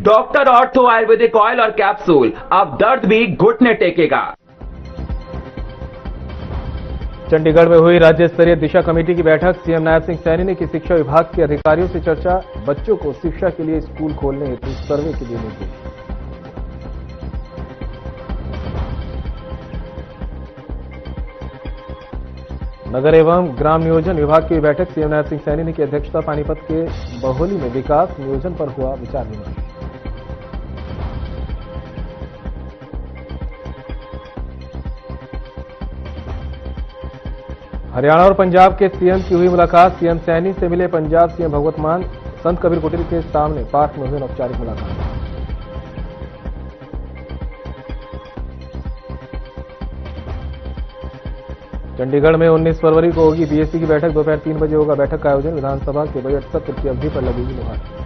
Doctor ortho Ayurvedic oil और capsule, अब दर्द भी घुटने टेकेगा। चंडीगढ़ में हुई राज्य स्तरीय दिशा कमेटी की बैठक। सीएम नायब सिंह सैनी ने की शिक्षा विभाग के अधिकारियों से चर्चा। बच्चों को शिक्षा के लिए स्कूल खोलने हेतु सर्वे के लिए निर्देश। नगर एवं ग्राम नियोजन विभाग की बैठक। सीएम नायब सिंह सैनी ने की अध्यक्षता। पानीपत के बहोली में विकास नियोजन पर हुआ विचार विमर्श। हरियाणा और पंजाब के सीएम की हुई मुलाकात। सीएम सैनी से मिले पंजाब सीएम भगवंत मान। संत कबीर कुटीर के सामने पार्क में हुई औपचारिक मुलाकात। चंडीगढ़ में 19 फरवरी को होगी बीएससी की बैठक। दोपहर 3 बजे होगा बैठक का आयोजन। विधानसभा के बजट सत्र की अवधि पर लगेगी मुहर।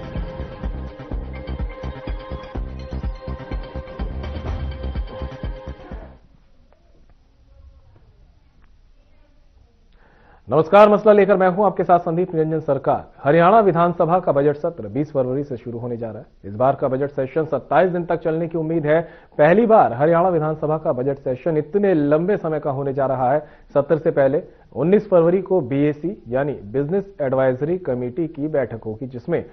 नमस्कार, मसला लेकर मैं हूं आपके साथ संदीप निरंजन सरकार। हरियाणा विधानसभा का बजट सत्र 20 फरवरी से शुरू होने जा रहा है। इस बार का बजट सेशन 27 दिन तक चलने की उम्मीद है। पहली बार हरियाणा विधानसभा का बजट सेशन इतने लंबे समय का होने जा रहा है। सत्र से पहले 19 फरवरी को बीएसी यानी बिजनेस एडवाइजरी कमेटी की बैठक होगी, जिसमें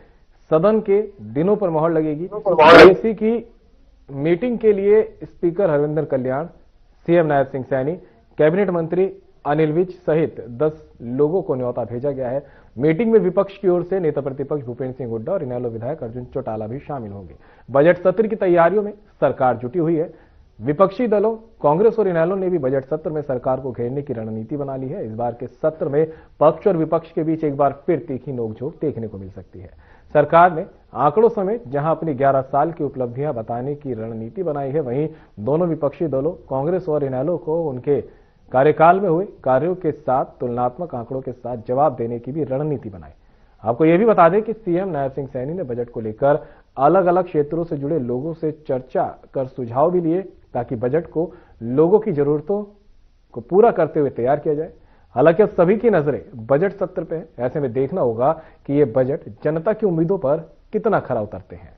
सदन के दिनों पर मोहर लगेगी। बीएसी की मीटिंग के लिए स्पीकर हरविंदर कल्याण, सीएम नायब सिंह सैनी, कैबिनेट मंत्री अनिल विज सहित 10 लोगों को न्योता भेजा गया है। मीटिंग में विपक्ष की ओर से नेता प्रतिपक्ष भूपेंद्र सिंह हुड्डा और इनेलो विधायक अर्जुन चौटाला भी शामिल होंगे। बजट सत्र की तैयारियों में सरकार जुटी हुई है। विपक्षी दलों कांग्रेस और इनेलो ने भी बजट सत्र में सरकार को घेरने की रणनीति बना ली है। इस बार के सत्र में पक्ष और विपक्ष के बीच एक बार फिर तीखी नोकझोंक देखने को मिल सकती है। सरकार ने आंकड़ों समेत जहां अपनी 11 साल की उपलब्धियां बताने की रणनीति बनाई है, वहीं दोनों विपक्षी दलों कांग्रेस और इनेलो को उनके कार्यकाल में हुए कार्यों के साथ तुलनात्मक आंकड़ों के साथ जवाब देने की भी रणनीति बनाई। आपको यह भी बता दें कि सीएम नायब सिंह सैनी ने बजट को लेकर अलग अलग क्षेत्रों से जुड़े लोगों से चर्चा कर सुझाव भी लिए, ताकि बजट को लोगों की जरूरतों को पूरा करते हुए तैयार किया जाए। हालांकि अब सभी की नजरें बजट सत्र पे है। ऐसे में देखना होगा कि ये बजट जनता की उम्मीदों पर कितना खरा उतरते हैं।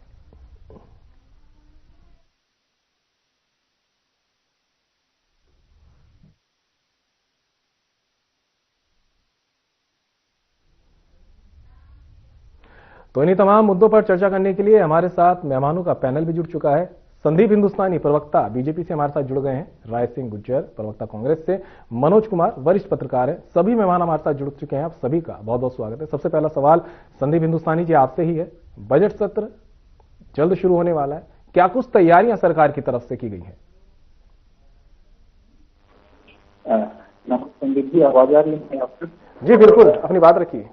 तो इन्हीं तमाम मुद्दों पर चर्चा करने के लिए हमारे साथ मेहमानों का पैनल भी जुड़ चुका है। संदीप हिंदुस्तानी प्रवक्ता बीजेपी से हमारे साथ जुड़ गए हैं। राय सिंह गुज्जर प्रवक्ता कांग्रेस से, मनोज कुमार वरिष्ठ पत्रकार हैं। सभी मेहमान हमारे साथ जुड़ चुके हैं। आप सभी का बहुत बहुत स्वागत है। सबसे पहला सवाल संदीप हिंदुस्तानी जी आपसे ही है। बजट सत्र जल्द शुरू होने वाला है, क्या कुछ तैयारियां सरकार की तरफ से की गई है? संदीप जी, आवाज आ रही है आपको? जी बिल्कुल, अपनी बात रखिए।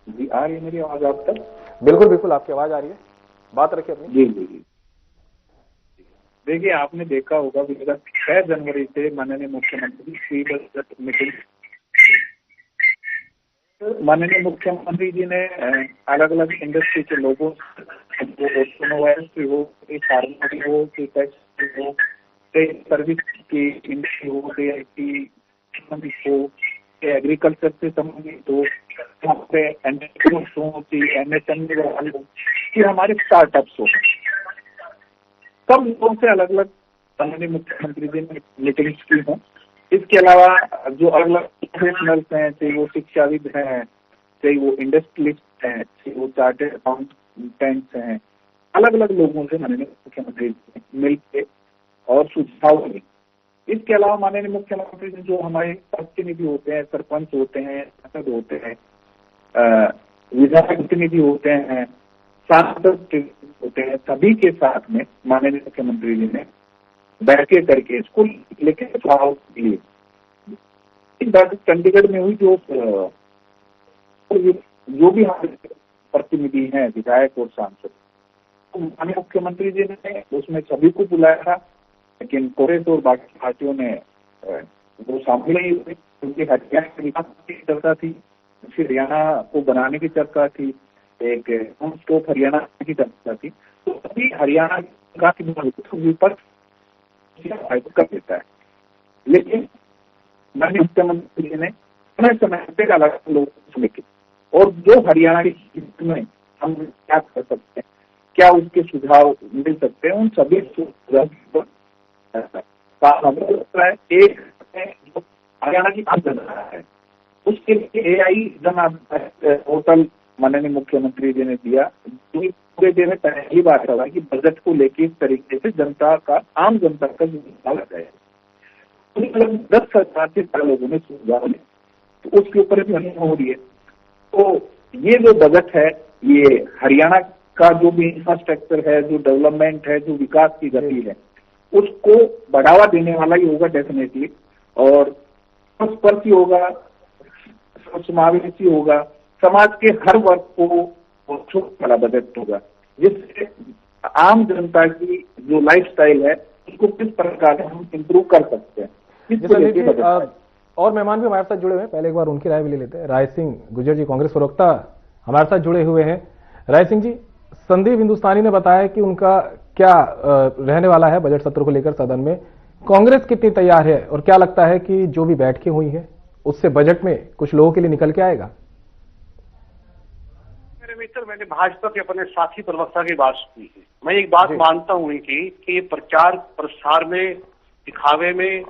जी, आ रही है मेरी आवाज आप तक? बिल्कुल बिल्कुल, आपकी आवाज आ रही है, बात रखिए अपनी। जी जी जी। देखिए, आपने देखा होगा विगत 6 जनवरी से माननीय मुख्यमंत्री श्री बजट मीटिंग, माननीय मुख्यमंत्री जी ने अलग अलग इंडस्ट्री के लोगों, ऑटोमोबाइल की हो, फार्मा की हो, टेक्सटाइल हो, सर्विस की इंडस्ट्री हो, IT हो, एग्रीकल्चर से संबंधित हो, MSME वाले हो, फिर हमारे स्टार्टअप्स हो, सब लोगों से अलग अलग माननीय मुख्यमंत्री जी ने मीटिंग्स की हों। इसके अलावा जो अलग अलग प्रोफेशनल्स हैं, चाहे वो शिक्षाविद हैं, चाहे वो इंडस्ट्रियलिस्ट हैं, चाहे वो चार्टर्ड अकाउंटेंट्स हैं, अलग अलग लोगों से माननीय मुख्यमंत्री जी मिलकर और सुझाव दिए। इसके अलावा माननीय मुख्यमंत्री जी जो हमारे प्रतिनिधि होते हैं, सरपंच होते हैं, सांसद होते हैं, विधायक प्रतिनिधि होते हैं, सांसद होते हैं, सभी के साथ में माननीय मुख्यमंत्री जी ने बैठकें करके इसको लेके सुझाव दिए। इस बार चंडीगढ़ में हुई जो भी हमारे प्रतिनिधि हैं, विधायक और सांसद, तो माननीय मुख्यमंत्री जी ने उसमें सभी को बुलाया था, लेकिन कांग्रेस और बाकी पार्टियों ने वो शामिल नहीं हुए, क्योंकि हरियाणा के विकास की चर्चा थी, फिर हरियाणा को बनाने की चर्चा थी, एक होम स्टॉप हरियाणा की चर्चा थी। तो अभी हरियाणा का विपक्ष कर देता है, लेकिन माननीय मुख्यमंत्री जी ने समय समय पे अलग लोगों से लेके और जो हरियाणा की में हम क्या कर सकते हैं, क्या उसके सुझाव मिल सकते हैं, उन सभी सुझाव का हमें लगता है एक जो हरियाणा की आम जनता है उसके लिए AI जन पोर्टल माननीय मुख्यमंत्री जी ने दिया। पूरे देश में पहली बार हुआ कि बजट को लेकर इस तरीके से जनता का, आम जनता का सुझाव लगाया। 10,000 से ज्यादा लोगों ने सुझाव लिया, तो उसके ऊपर भी हमें हो रही है। तो ये जो बजट है, ये हरियाणा का जो भी इंफ्रास्ट्रक्चर है, जो डेवलपमेंट है, जो विकास की गति है, उसको बढ़ावा देने वाला ही होगा डेफिनेटली, और स्पर्शी होगा, समावेशी होगा, समाज के हर वर्ग को छूने वाला बजट होगा, जिससे आम जनता की जो लाइफस्टाइल है उसको किस प्रकार हम इम्प्रूव कर सकते हैं। और मेहमान भी हमारे साथ जुड़े हुए हैं, पहले एक बार उनकी राय भी ले लेते हैं। राय सिंह गुर्जर जी, कांग्रेस प्रवक्ता, हमारे साथ जुड़े हुए हैं। राय सिंह जी, संदीप हिंदुस्तानी ने बताया कि उनका क्या रहने वाला है बजट सत्र को लेकर सदन में, कांग्रेस कितनी तैयार है और क्या लगता है कि जो भी बैठकें हुई है उससे बजट में कुछ लोगों के लिए निकल के आएगा? मेरे मित्र, मैंने भाजपा के अपने साथी प्रवक्ता की बात सुनी है। मैं एक बात मानता हूं कि प्रचार प्रसार में, दिखावे में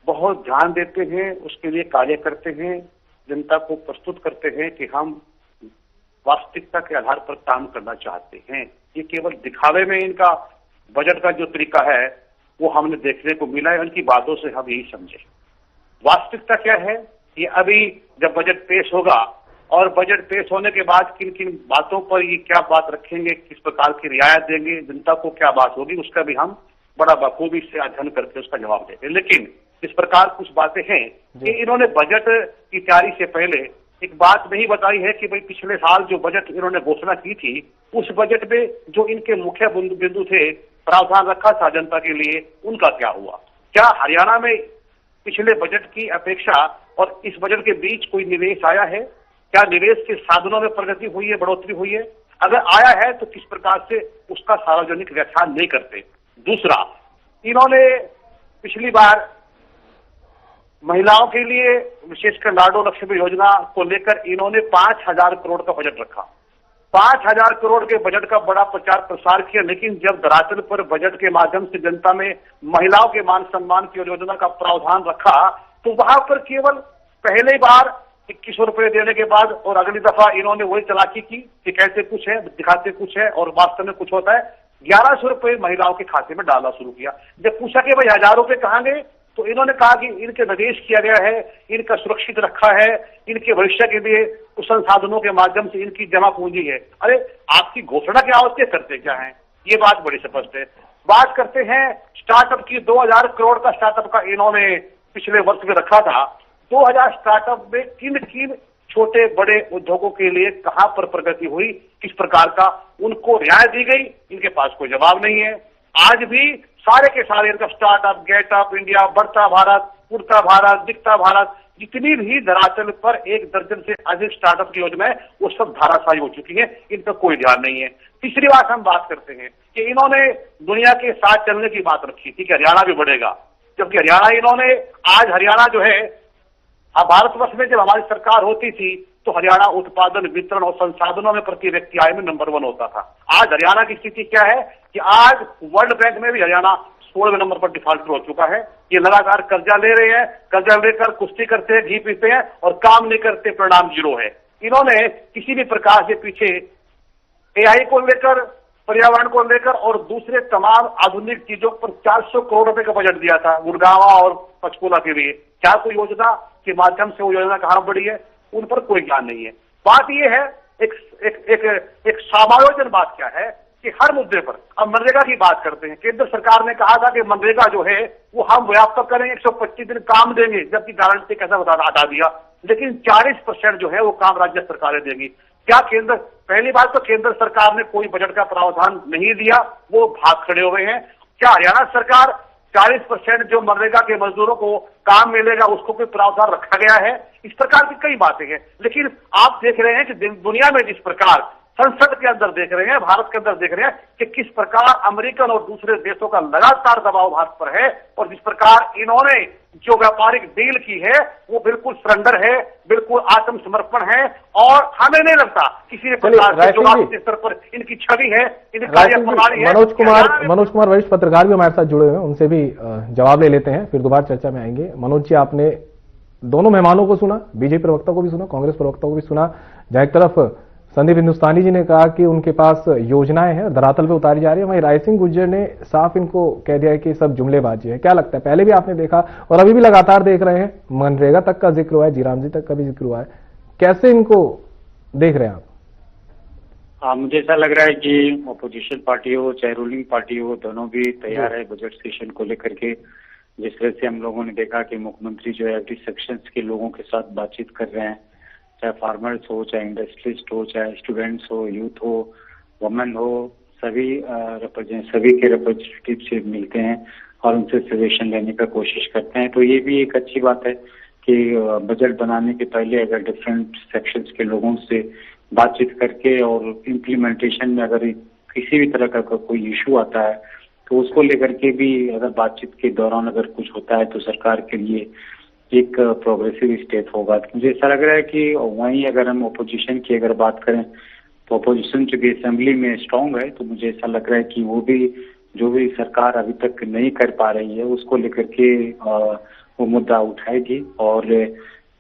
बहुत ध्यान देते हैं, उसके लिए कार्य करते हैं, जनता को प्रस्तुत करते हैं कि हम वास्तविकता के आधार पर काम करना चाहते हैं। ये केवल दिखावे में इनका बजट का जो तरीका है वो हमने देखने को मिला है। उनकी बातों से हम यही समझे। वास्तविकता क्या है, ये अभी जब बजट पेश होगा और बजट पेश होने के बाद किन किन बातों पर ये क्या बात रखेंगे, किस प्रकार की रियायत देंगे, जनता को क्या बात होगी, उसका भी हम बड़ा बखूबी से अध्ययन करके उसका जवाब देते हैं। लेकिन इस प्रकार कुछ बातें हैं कि इन्होंने बजट की तैयारी से पहले एक बात नहीं बताई है कि भाई पिछले साल जो बजट इन्होंने घोषणा की थी, उस बजट में जो इनके मुख्य बिंदु थे, प्रावधान रखा था जनता के लिए, उनका क्या हुआ। क्या हरियाणा में पिछले बजट की अपेक्षा और इस बजट के बीच कोई निवेश आया है? क्या निवेश के साधनों में प्रगति हुई है, बढ़ोतरी हुई है? अगर आया है तो किस प्रकार से उसका सार्वजनिक व्याख्यान नहीं करते। दूसरा, इन्होंने पिछली बार महिलाओं के लिए विशेषकर लाडो लक्ष्मी योजना को लेकर इन्होंने 5,000 करोड़ का बजट रखा। 5,000 करोड़ के बजट का बड़ा प्रचार प्रसार किया, लेकिन जब धरातल पर बजट के माध्यम से जनता में महिलाओं के मान सम्मान की योजना का प्रावधान रखा तो वहां पर केवल पहले बार 2100 रुपए देने के बाद और अगली दफा इन्होंने वही चालाकी की कि कहते कुछ है, दिखाते कुछ है और वास्तव में कुछ होता है। 1100 रुपए महिलाओं के खाते में डालना शुरू किया। जब पूछा कि भाई 1,000 रुपए कहां गए, तो इन्होंने कहा कि इनके निवेश किया गया है, इनका सुरक्षित रखा है, इनके भविष्य के लिए कुछ संसाधनों के माध्यम से इनकी जमा पूंजी है। अरे आपकी घोषणा क्या होती है, करते क्या है, ये बात बड़ी स्पष्ट है। बात करते हैं स्टार्टअप की। 2,000 करोड़ का स्टार्टअप का इन्होंने पिछले वर्ष में रखा था। 2,000 स्टार्टअप में किन किन छोटे बड़े उद्योगों के लिए कहां पर प्रगति हुई, किस प्रकार का उनको रियायत दी गई, इनके पास कोई जवाब नहीं है। आज भी सारे के सारे इनका स्टार्टअप, गेटअप इंडिया, बढ़ता भारत, उड़ता भारत, दिखता भारत, जितनी भी धरातल पर 1 दर्जन से अधिक स्टार्टअप की योजना है वो सब धाराशायी हो चुकी है, इन पर कोई ध्यान नहीं है। तीसरी बात हम बात करते हैं कि इन्होंने दुनिया के साथ चलने की बात रखी थी कि हरियाणा भी बढ़ेगा, जबकि हरियाणा इन्होंने आज हरियाणा जो है, भारतवर्ष में जब हमारी सरकार होती थी तो हरियाणा उत्पादन, वितरण और संसाधनों में प्रति व्यक्ति आय में नंबर 1 होता था। आज हरियाणा की स्थिति क्या है कि आज वर्ल्ड बैंक में भी हरियाणा 16वें नंबर पर डिफॉल्टर हो चुका है। ये लगातार कर्जा ले रहे हैं, कर्जा लेकर कुश्ती करते हैं, घी पीते हैं और काम नहीं करते, परिणाम 0 है। इन्होंने किसी भी प्रकार से पीछे AI को लेकर, पर्यावरण को लेकर और दूसरे तमाम आधुनिक चीजों पर 400 करोड़ रुपए का बजट दिया था गुड़गांव और पंचकुला के लिए। क्या कोई योजना के माध्यम से वो योजना कहां बढ़ी है, उन पर कोई ज्ञान नहीं है। बात यह है, एक समायोजन बात क्या है कि हर मुद्दे पर, अब मनरेगा की बात करते हैं। केंद्र सरकार ने कहा था कि मनरेगा जो है वो हम व्यापक करेंगे, 125 दिन काम देंगे, जबकि गारंटी कैसा हटा दिया। लेकिन 40% जो है वो काम राज्य सरकारें देंगी। क्या केंद्र, पहली बात तो केंद्र सरकार ने कोई बजट का प्रावधान नहीं दिया, वो भाग खड़े हुए हैं। क्या हरियाणा सरकार 40% जो मनरेगा के मजदूरों को काम मिलेगा उसको कोई प्रावधान रखा गया है? इस प्रकार की कई बातें हैं। लेकिन आप देख रहे हैं कि दुनिया में जिस प्रकार संसद के अंदर देख रहे हैं, भारत के अंदर देख रहे हैं कि किस प्रकार अमेरिकन और दूसरे देशों का लगातार दबाव भारत पर है और जिस प्रकार इन्होंने जो व्यापारिक डील की है वो बिल्कुल सरेंडर है, बिल्कुल आत्मसमर्पण है और हमें नहीं लगता किसी प्रकार से जो राष्ट्रीय स्तर पर इनकी छवि है, इनकी कार्यप्रणाली है। मनोज कुमार वरिष्ठ पत्रकार भी हमारे साथ जुड़े हुए हैं, उनसे भी जवाब ले लेते हैं, फिर दोबारा चर्चा में आएंगे। मनोज जी, आपने दोनों मेहमानों को सुना, बीजेपी प्रवक्ता को भी सुना, कांग्रेस प्रवक्ता को भी सुना। जहां एक तरफ संदीप हिंदुस्तानी जी ने कहा कि उनके पास योजनाएं हैं, धरातल पे उतारी जा रही है, वहीं राय सिंह गुर्जर ने साफ इनको कह दिया है कि सब जुमलेबाजी है। क्या लगता है, पहले भी आपने देखा और अभी भी लगातार देख रहे हैं, मनरेगा तक का जिक्र हुआ है, जीराम जी तक का भी जिक्र हुआ है, कैसे इनको देख रहे हैं आप? मुझे ऐसा लग रहा है कि अपोजिशन पार्टी हो चाहे रूलिंग पार्टी हो, दोनों भी तैयार है बजट सेशन को लेकर के। जिस तरह से हम लोगों ने देखा कि मुख्यमंत्री जो है एवरी सेक्शंस के लोगों के साथ बातचीत कर रहे हैं, चाहे फार्मर्स हो, चाहे इंडस्ट्रियलिस्ट हो, चाहे स्टूडेंट्स हो, यूथ हो, वुमेन हो, सभी के रिप्रेजेंटेटिव से मिलते हैं और उनसे सजेशन लेने का कोशिश करते हैं। तो ये भी एक अच्छी बात है कि बजट बनाने के पहले अगर डिफरेंट सेक्शंस के लोगों से बातचीत करके और इम्प्लीमेंटेशन में अगर किसी भी तरह का कोई इशू आता है तो उसको लेकर के भी अगर बातचीत के दौरान अगर कुछ होता है तो सरकार के लिए एक प्रोग्रेसिव स्टेप होगा। तो मुझे ऐसा लग रहा है कि वहीं अगर हम ओपोजिशन की अगर बात करें तो ओपोजिशन जो भी असेंबली में स्ट्रांग है, तो मुझे ऐसा लग रहा है कि वो भी जो भी सरकार अभी तक नहीं कर पा रही है उसको लेकर के वो मुद्दा उठाएगी और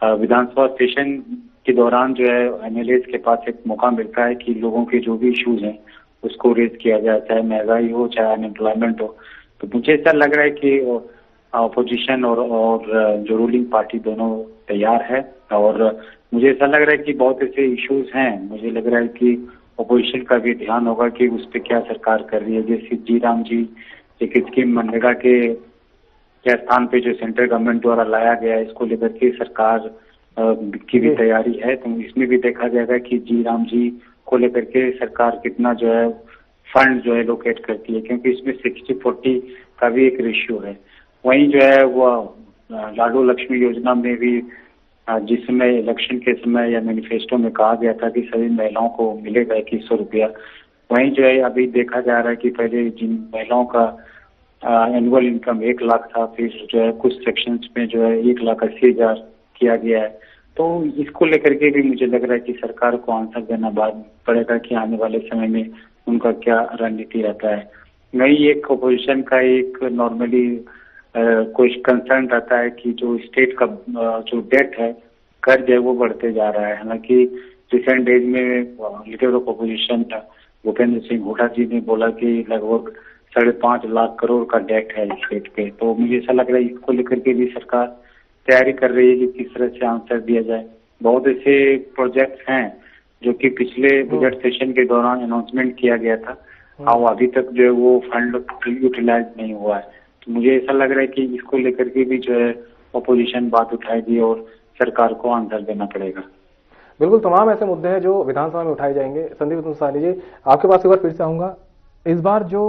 विधानसभा सेशन के दौरान जो है एमएलएज के पास एक मौका मिलता है कि लोगों के जो भी इश्यूज हैं उसको रेज किया जाए, चाहे महंगाई हो चाहे अनएम्प्लॉयमेंट हो। तो मुझे ऐसा लग रहा है कि अपोजिशन और जो रूलिंग पार्टी दोनों तैयार है और मुझे ऐसा लग रहा है कि बहुत ऐसे इश्यूज हैं, मुझे लग रहा है कि अपोजिशन का भी ध्यान होगा कि उस पर क्या सरकार कर रही है। जैसे जीराम जी एक स्कीम मनरेगा के क्या स्थान पे जो सेंट्रल गवर्नमेंट द्वारा लाया गया है, इसको लेकर के सरकार की भी तैयारी है। तो इसमें भी देखा जाएगा कि जीराम जी को लेकर के सरकार कितना जो है फंड जो है लोकेट करती है, क्योंकि इसमें 60-40 का भी एक रेशियो है। वहीं जो है वो लाडो लक्ष्मी योजना में भी जिस समय इलेक्शन के समय या मैनिफेस्टो में कहा गया था कि सभी महिलाओं को मिलेगा 2100 रुपया, वहीं जो है अभी देखा जा रहा है कि पहले जिन महिलाओं का एनुअल इनकम 1 लाख था, फिर जो है कुछ सेक्शंस में जो है 1,80,000 किया गया है। तो इसको लेकर के भी मुझे लग रहा है कि सरकार को आंसर देना पड़ेगा कि आने वाले समय में उनका क्या रणनीति रहता है। वही एक अपोजिशन का एक नॉर्मली कुछ कंसर्न रहता है कि जो स्टेट का जो डेट है, कर्ज है, वो बढ़ते जा रहा है। हालांकि रिसेंट डेज में leader of opposition Bhupinder Singh Hooda ji ने बोला कि लगभग 5.5 लाख करोड़ का डेट है स्टेट पे। तो मुझे ऐसा लग रहा है इसको लेकर के भी सरकार तैयारी कर रही है कि किस तरह से आंसर दिया जाए। बहुत ऐसे प्रोजेक्ट्स हैं जो कि पिछले बजट सेशन के दौरान अनाउंसमेंट किया गया था और अभी तक जो है वो फंड यूटिलाइज नहीं हुआ है। तो मुझे ऐसा लग रहा है कि इसको लेकर के भी जो है अपोजिशन बात उठाएगी और सरकार को आंसर देना पड़ेगा। बिल्कुल, तमाम ऐसे मुद्दे हैं जो विधानसभा में उठाए जाएंगे। संदीप हिंदुस्तानी जी, आपके पास एक बार फिर से आऊंगा। इस बार जो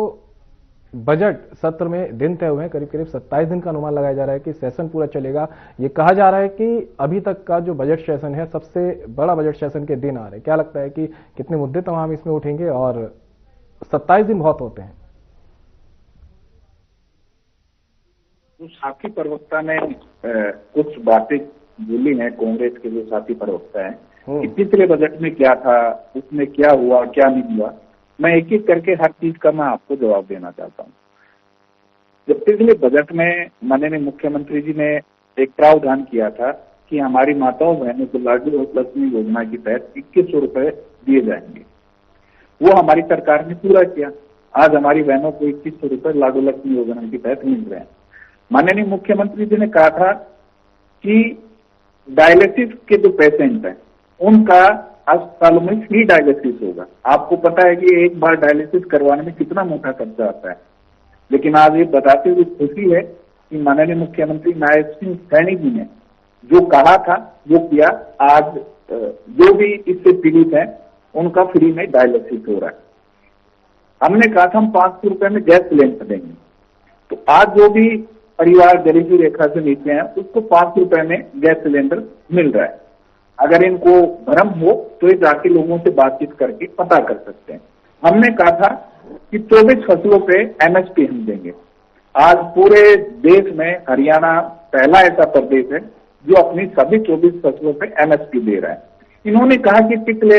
बजट सत्र में दिन तय हुए हैं, करीब करीब 27 दिन का अनुमान लगाया जा रहा है कि सेशन पूरा चलेगा। ये कहा जा रहा है कि अभी तक का जो बजट सेशन है सबसे बड़ा बजट सेशन के दिन आ रहे हैं। क्या लगता है कि कितने मुद्दे तमाम इसमें उठेंगे और 27 दिन बहुत होते हैं? साथी प्रवक्ता ने कुछ बातें बोली हैं, कांग्रेस के जो साथी प्रवक्ता हैं कि पिछले बजट में क्या था, उसमें क्या हुआ क्या नहीं हुआ। मैं एक एक करके हर चीज का मैं आपको जवाब देना चाहता हूँ। जब पिछले बजट में माननीय मुख्यमंत्री जी ने एक प्रावधान किया था कि हमारी माताओं बहनों को लाडली लक्ष्मी योजना के तहत 2100 रुपए दिए जाएंगे, वो हमारी सरकार ने पूरा किया। आज हमारी बहनों को 2100 रुपए लाडली लक्ष्मी योजना के तहत मिल रहे हैं। माननीय मुख्यमंत्री जी ने कहा था कि डायलिसिस के जो पेशेंट हैं उनका अस्पतालों में फ्री डायलिसिस होगा। आपको पता है कि एक बार डायलिसिस करवाने में कितना मोटा खर्चा आता है, लेकिन आज ये बताते हुए खुशी है कि माननीय मुख्यमंत्री नायब सिंह सैनी जी ने जो कहा था वो किया। आज जो भी इससे पीड़ित है उनका फ्री में डायलिसिस हो रहा है। हमने कहा था हम 500 रुपए में गैस सिलेंडर देंगे, तो आज जो भी परिवार गरीबी रेखा से नीचे है उसको 500 रुपए में गैस सिलेंडर मिल रहा है। अगर इनको भ्रम हो तो ये जाके लोगों से बातचीत करके पता कर सकते हैं। हमने कहा था कि 24 फसलों पे एमएसपी हम देंगे। आज पूरे देश में हरियाणा पहला ऐसा प्रदेश है जो अपनी सभी 24 फसलों पे एमएसपी दे रहा है। इन्होंने कहा कि पिछले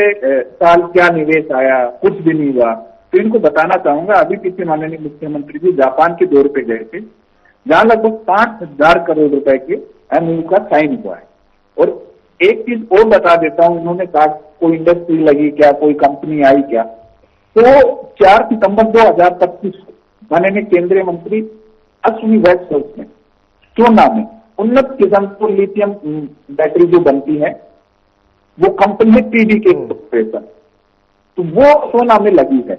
साल क्या निवेश आया, कुछ भी नहीं हुआ। तो इनको बताना चाहूंगा, अभी पीछे माननीय मुख्यमंत्री जी जापान के दौरे पे गए थे, जहां लगभग 5,000 करोड़ रुपए के एमओयू का साइन हुआ है। और एक चीज और बता देता हूं, उन्होंने कहा कोई इंडस्ट्री लगी क्या, कोई कंपनी आई क्या, तो 4 सितंबर 2025 माननीय केंद्रीय मंत्री अश्विनी वैष्णव ने सोना में उन्नत किस्म को लिथियम बैटरी जो बनती है वो कंपनी है TDK कॉर्पोरेशन, तो वो सोना में लगी है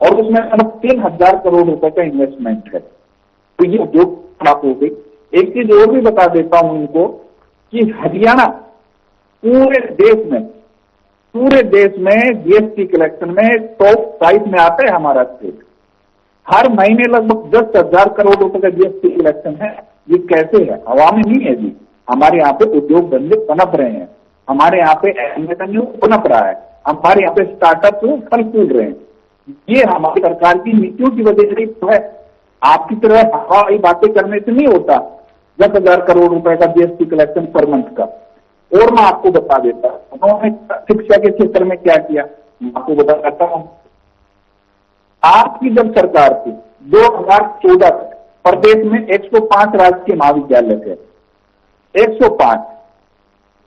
और उसमें 3,000 करोड़ रुपए का इन्वेस्टमेंट है। तो ये उद्योग प्राप्त हो गई। एक चीज और भी बता देता हूं इनको कि हरियाणा पूरे देश में जीएसटी कलेक्शन में टॉप 5 में आता है हमारा स्टेट। हर महीने लगभग 10,000 करोड़ रुपए का जीएसटी कलेक्शन है। ये कैसे है? हवा में नहीं है जी। हमारे यहाँ पे उद्योग धंधे पनप रहे हैं, हमारे यहाँ पे एमएसएमई पनप रहा है, हमारे यहाँ पे स्टार्टअप फल फूल रहे हैं। ये हमारी सरकार की नीतियों की वजह से है। आपकी तरह हवाई बातें करने से नहीं होता 10,000 करोड़ रुपए का जीएसटी कलेक्शन पर मंथ का। और मैं आपको बता देता उन्होंने शिक्षा के क्षेत्र में क्या किया, मैं आपको बताता हूं। आपकी जब सरकार थी 2014 तक प्रदेश में 105 राजकीय महाविद्यालय थे, 105।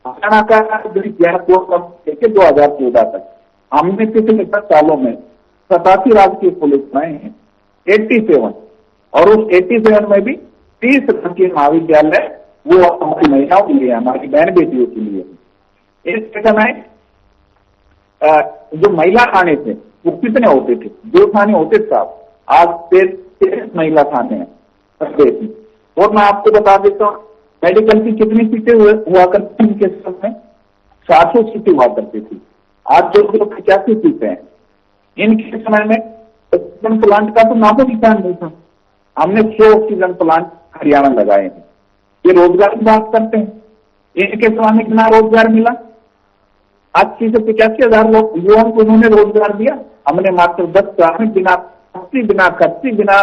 हरियाणा का लेके 2014 तक हमने पिछले 10 सालों में 87 राजकीय पुलिस बनाए हैं, 87। और उस 87 में भी 30 राजकीय महाविद्यालय वो हमारी महिलाओं के लिए, हमारी बहन बेटियों के लिए। इस समय जो महिला थाने थे वो कितने होते थे? 2 थाने होते साहब, आज 13 महिला थाने हैं प्रदेश में। और मैं आपको बता देता हूँ मेडिकल की कितनी सीटें हुआ करती थी इनके समय? 700 सीटें हुआ करती थी, आज 285 सीटें हैं। इनके समय में ऑक्सीजन प्लांट का तो नामो निशान नहीं था। हमने 100 ऑक्सीजन प्लांट हरियाणा लगाए हैं। ये रोजगार की बात करते हैं, इनके समय में कितना रोजगार मिला? 80 से 85,000 लोग युवाओं को उन्होंने रोजगार दिया। हमने मात्र 10 साल में बिना खर्ची, बिना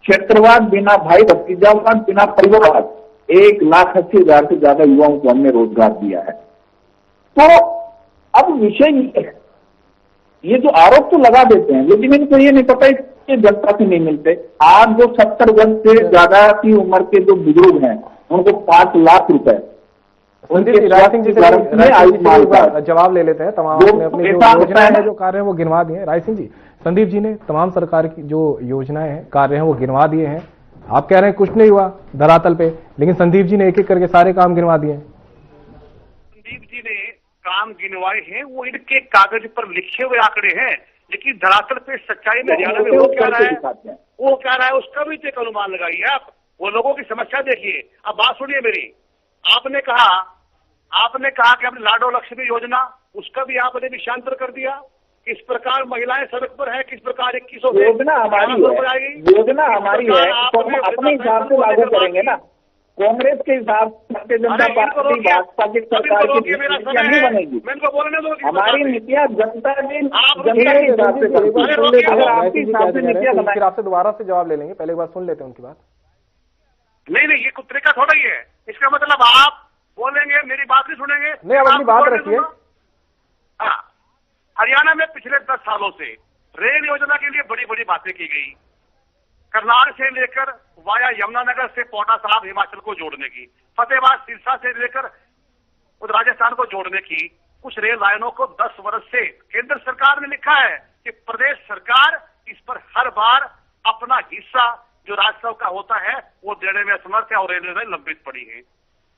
क्षेत्रवाद, बिना भाई भतीजावाद, बिना परिवारवाद 1,80,000 से ज्यादा युवाओं को हमने रोजगार दिया है। तो अब विषय ये है, ये जो आरोप तो लगा देते हैं लेकिन इनको ये नहीं पता कि जनता से नहीं मिलते। आज जो 70 वर्ष से ज्यादा की उम्र के जो बुजुर्ग हैं उनको 5 लाख रुपए जवाब ले लेते हैं। तमाम अपने अपनी जो योजनाएं हैं, जो कार्य हैं वो गिनवा दिए हैं। राय सिंह जी, संदीप जी ने तमाम सरकार की जो योजनाएं हैं, कार्य हैं वो गिनवा दिए हैं। आप कह रहे हैं कुछ नहीं हुआ धरातल पे, लेकिन संदीप जी ने एक एक करके सारे काम गिनवा दिए हैं। संदीप जी ने काम गिनवाए हैं, वो इनके कागज पर लिखे हुए आंकड़े हैं, लेकिन धरातल पे सच्चाई में हरियाणा में वो क्या रहा है उसका भी एक अनुमान लगाइए आप। वो लोगों की समस्या देखिए। अब बात सुनिए मेरी। आपने कहा कि हमने लाडो लक्ष्मी योजना, उसका भी आपने निशांतर कर दिया। किस प्रकार महिलाएं सड़क पर है, किस प्रकार 2100 योजना हमारी है, योजना हमारी है तो हम अपने हिसाब से लागू करेंगे ना। कांग्रेस के हिसाब से भारतीय जनता पार्टी भाजपा की सरकार की नीतियां नहीं बनेगी। हमारी नीतियां जनता के हिसाब से, अगर आपके हिसाब से नीतियां बनाए। फिर आपसे दोबारा से जवाब ले लेंगे, पहले एक बार सुन लेते हैं उनकी बात। नहीं, ये कुछ तरीका थोड़ा ही है। इसका मतलब आप बोलेंगे, मेरी बात नहीं सुनेंगे। नहीं, अब अपनी बात रखिए। हाँ, हरियाणा में पिछले 10 सालों से रेल योजना के लिए बड़ी बड़ी बातें की गई। करनाल से लेकर वाया यमुनानगर से पौटा साहब हिमाचल को जोड़ने की, फतेहाबाद सिरसा से लेकर राजस्थान को जोड़ने की, कुछ रेल लाइनों को 10 वर्ष से केंद्र सरकार ने लिखा है कि प्रदेश सरकार इस पर हर बार अपना हिस्सा जो राजस्व का होता है वो देने में असमर्थ है और रेलवे लंबित पड़ी है।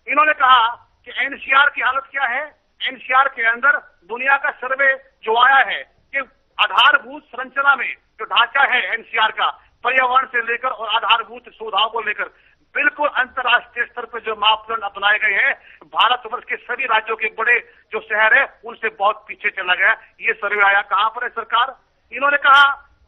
इन्होंने कहा कि एनसीआर की हालत क्या है। एनसीआर के अंदर दुनिया का सर्वे जो आया है कि आधारभूत संरचना में जो ढांचा है एनसीआर का, पर्यावरण से लेकर और आधारभूत सुविधाओं को लेकर बिल्कुल अंतर्राष्ट्रीय स्तर पर जो मापदंड अपनाए गए हैं, भारतवर्ष के सभी राज्यों के बड़े जो शहर है उनसे बहुत पीछे चला गया। ये सर्वे आया। कहां पर है सरकार? इन्होंने कहा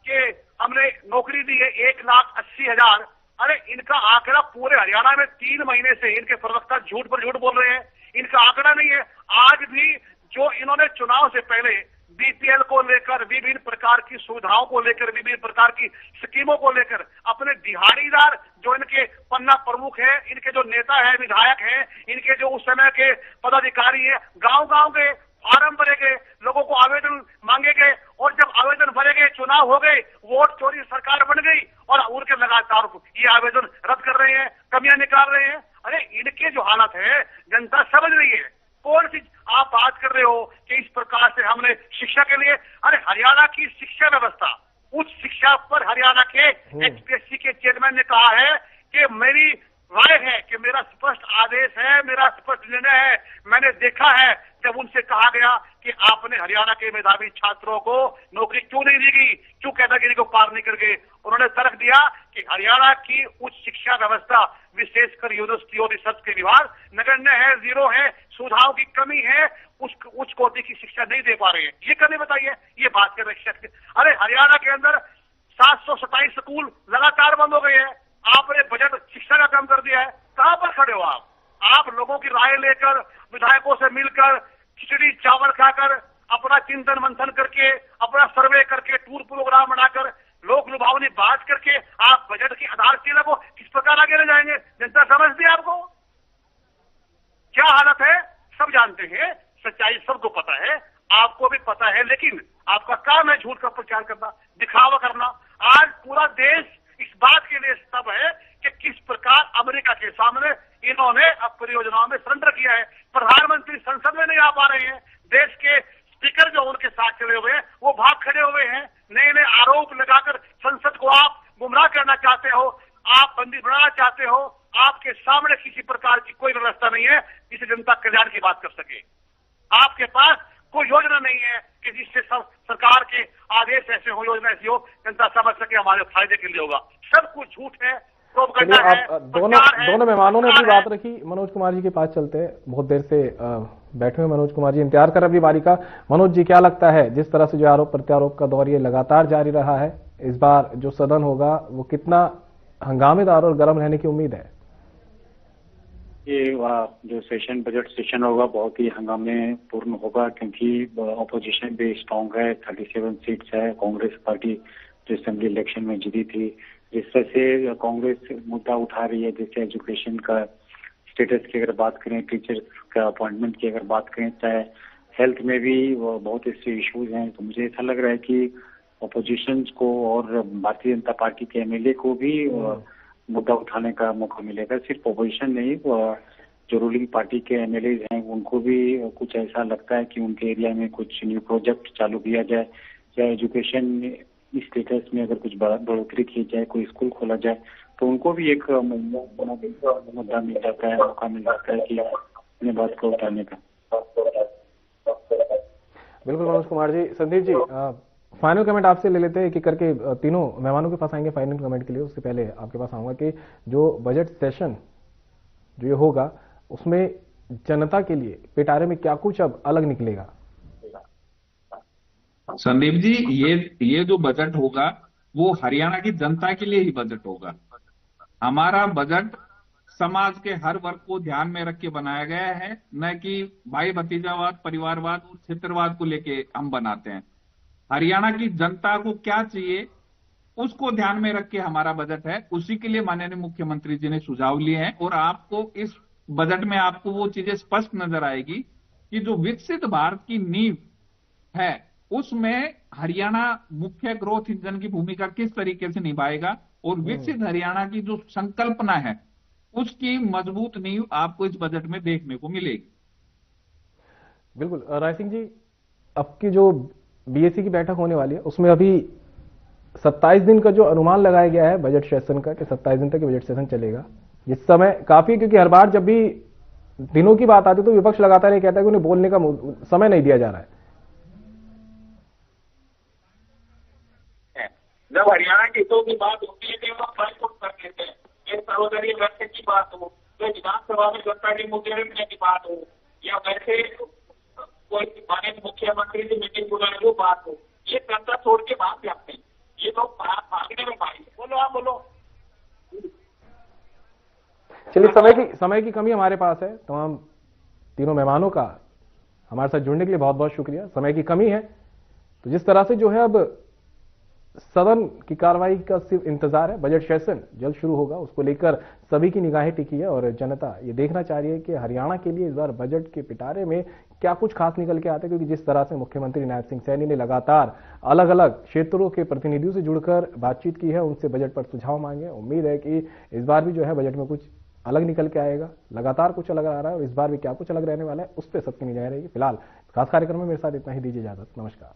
कि हमने नौकरी दी है 1,80,000। अरे इनका आंकड़ा पूरे हरियाणा में 3 महीने से इनके प्रवक्ता झूठ पर झूठ बोल रहे हैं। इनका आंकड़ा नहीं है। आज भी जो इन्होंने चुनाव से पहले बीपीएल को लेकर, विभिन्न प्रकार की सुविधाओं को लेकर, विभिन्न प्रकार की स्कीमों को लेकर अपने दिहाड़ीदार जो इनके पन्ना प्रमुख है, इनके जो नेता है, विधायक हैं, इनके जो उस समय के पदाधिकारी हैं, गांव-गांव के फार्म भरे गए, लोगों को आवेदन मांगे गए और जब आवेदन भरे गए, चुनाव हो गए, वोट चोरी सरकार बन गई और उनके लगातार ये आवेदन रद्द कर रहे हैं, कमियां निकाल रहे हैं। अरे इनके जो हालत है जनता समझ रही है। कौन सी आप बात कर रहे हो कि इस प्रकार से हमने शिक्षा के लिए, अरे हरियाणा की शिक्षा व्यवस्था, उच्च शिक्षा पर हरियाणा के एचपीएससी के चेयरमैन ने कहा है कि मेरी राय है कि मेरा स्पष्ट आदेश है, मेरा स्पष्ट निर्णय है। मैंने देखा है जब उनसे कहा गया कि आपने हरियाणा के मेधावी छात्रों को नौकरी क्यों नहीं दी गई, क्यों कैटेगरी को पार नहीं कर गए, उन्होंने तर्क दिया कि हरियाणा की उच्च शिक्षा व्यवस्था विशेषकर यूनिवर्सिटी और रिसर्च के विभाग नगण्य है, जीरो है, सुविधाओं की कमी है, उच्च कोटि की शिक्षा नहीं दे पा रहे हैं। ये कमी बताइए, ये बात कर रहे हैं। अरे हरियाणा के अंदर 727 स्कूल लगातार बंद हो गए हैं, आपने बजट शिक्षा का कम कर दिया है। कहां पर खड़े हो आप लोगों की राय लेकर, विधायकों से मिलकर, खिचड़ी चावल खाकर, अपना चिंतन मंथन करके, अपना सर्वे करके, टूर प्रोग्राम बनाकर, लोक लुभावनी बात करके आप बजट की आधारशिला को किस प्रकार आगे ले जाएंगे? जनता समझती है आपको क्या हालत है? सब जानते हैं, सच्चाई सबको पता है, आपको भी पता है, लेकिन आपका काम है झूठ का प्रचार करना, दिखावा करना। आज पूरा देश इस बात के लिए स्तब्ध है कि किस प्रकार अमेरिका के सामने इन्होंने अब परियोजनाओं में सरेंडर किया है। प्रधानमंत्री संसद में नहीं आ पा रहे हैं, देश के स्पीकर जो उनके साथ चले हुए हैं वो भाग खड़े हुए हैं, नए नए आरोप लगाकर संसद को आप गुमराह करना चाहते हो, आप बंदी बनाना चाहते हो। आपके सामने किसी प्रकार की कोई व्यवस्था नहीं है जिससे जनता कल्याण की बात कर सके। आपके पास कोई योजना नहीं है कि जिससे सरकार के आदेश ऐसे हो, योजना ऐसी हो, जनता समझ सके हमारे फायदे के लिए होगा। सब कुछ झूठ है, प्रोपगंडा है। दोनों मेहमानों ने अपनी बात रखी। मनोज कुमार जी के पास चलते हैं, बहुत देर से बैठे हुए मनोज कुमार जी इंतजार कर रहे अपनी बारी का। मनोज जी, क्या लगता है जिस तरह से जो आरोप प्रत्यारोप का दौर ये लगातार जारी रहा है, इस बार जो सदन होगा वो कितना हंगामेदार और गर्म रहने की उम्मीद है? ये जो सेशन, बजट सेशन होगा बहुत ही हंगामेपूर्ण होगा, क्योंकि ऑपोजिशन भी स्ट्रांग है, 37 सीट्स है। कांग्रेस पार्टी जो असेंबली इलेक्शन में जीती थी, जिस तरह से कांग्रेस मुद्दा उठा रही है, जैसे एजुकेशन का स्टेटस की अगर बात करें, टीचर्स का अपॉइंटमेंट की अगर बात करें, चाहे हेल्थ में भी बहुत ऐसे इश्यूज हैं। तो मुझे ऐसा लग रहा है कि ऑपोजिशन को और भारतीय जनता पार्टी के एमएलए को भी मुद्दा उठाने का मौका मिलेगा। सिर्फ ऑपोजिशन नहीं, जो रूलिंग पार्टी के एमएलए हैं उनको भी कुछ ऐसा लगता है कि उनके एरिया में कुछ न्यू प्रोजेक्ट चालू किया जाए, या एजुकेशन स्टेटस में अगर कुछ बढ़ोतरी की जाए, कोई स्कूल खोला जाए, तो उनको भी एक मुद्दा मिल जाता है, मौका मिल जाता है कि अपने बात को उठाने का। बिल्कुल मनोज कुमार जी। संदीप जी, फाइनल कमेंट आपसे ले लेते हैं, एक एक करके तीनों मेहमानों के पास आएंगे फाइनल कमेंट के लिए। उससे पहले आपके पास आऊंगा कि जो बजट सेशन जो ये होगा उसमें जनता के लिए पिटारे में क्या कुछ अब अलग निकलेगा? संदीप जी, ये जो बजट होगा वो हरियाणा की जनता के लिए ही बजट होगा। हमारा बजट समाज के हर वर्ग को ध्यान में रख के बनाया गया है, न कि भाई भतीजावाद, परिवारवाद और क्षेत्रवाद को लेके हम बनाते हैं। हरियाणा की जनता को क्या चाहिए उसको ध्यान में रख के हमारा बजट है, उसी के लिए माननीय मुख्यमंत्री जी ने सुझाव लिए हैं। और आपको इस बजट में आपको वो चीजें स्पष्ट नजर आएगी कि जो विकसित भारत की नींव है उसमें हरियाणा मुख्य ग्रोथ इंजन की भूमिका किस तरीके से निभाएगा, और विकसित हरियाणा की जो संकल्पना है उसकी मजबूत नींव आपको इस बजट में देखने को मिलेगी। बिल्कुल। राय सिंह जी, अब की जो बीएससी की बैठक होने वाली है उसमें अभी 27 दिन का जो अनुमान लगाया गया है बजट सेशन का, कि 27 दिन तक बजट सेशन चलेगा। इस समय काफी, क्योंकि हर बार जब भी दिनों की बात आती है तो विपक्ष लगातार ये कहता है कि उन्हें बोलने का समय नहीं दिया जा रहा है। जब हरियाणा के हितों की बात होती है तो वो फर्क कर देते हैं। ये सर्वदलीय बैठक की बात हो, या विधानसभा में जनता के मुद्दे रखने की बात हो, या वैसे कोई माननीय मुख्यमंत्री की मीटिंग बुलाने की बात हो, ये जनता छोड़ के भाग जाते हैं। ये लोग भागने में भाई। बोलो, आप बोलो। चलिए, समय की कमी हमारे पास है, तमाम तीनों मेहमानों का हमारे साथ जुड़ने के लिए बहुत बहुत शुक्रिया। समय की कमी है, तो जिस तरह से जो है अब सदन की कार्रवाई का सिर्फ इंतजार है, बजट सेशन जल्द शुरू होगा, उसको लेकर सभी की निगाहें टिकी है और जनता ये देखना चाह रही है कि हरियाणा के लिए इस बार बजट के पिटारे में क्या कुछ खास निकल के आता है, क्योंकि जिस तरह से मुख्यमंत्री नायब सिंह सैनी ने लगातार अलग अलग क्षेत्रों के प्रतिनिधियों से जुड़कर बातचीत की है, उनसे बजट पर सुझाव मांगे। उम्मीद है कि इस बार भी जो है बजट में कुछ अलग निकल के आएगा, लगातार कुछ अलग आ रहा है और इस बार भी क्या कुछ अलग रहने वाला है उस पर सबकी निगाहें रहेगी। फिलहाल खास कार्यक्रम में मेरे साथ इतना ही, दीजिए इजाजत, नमस्कार।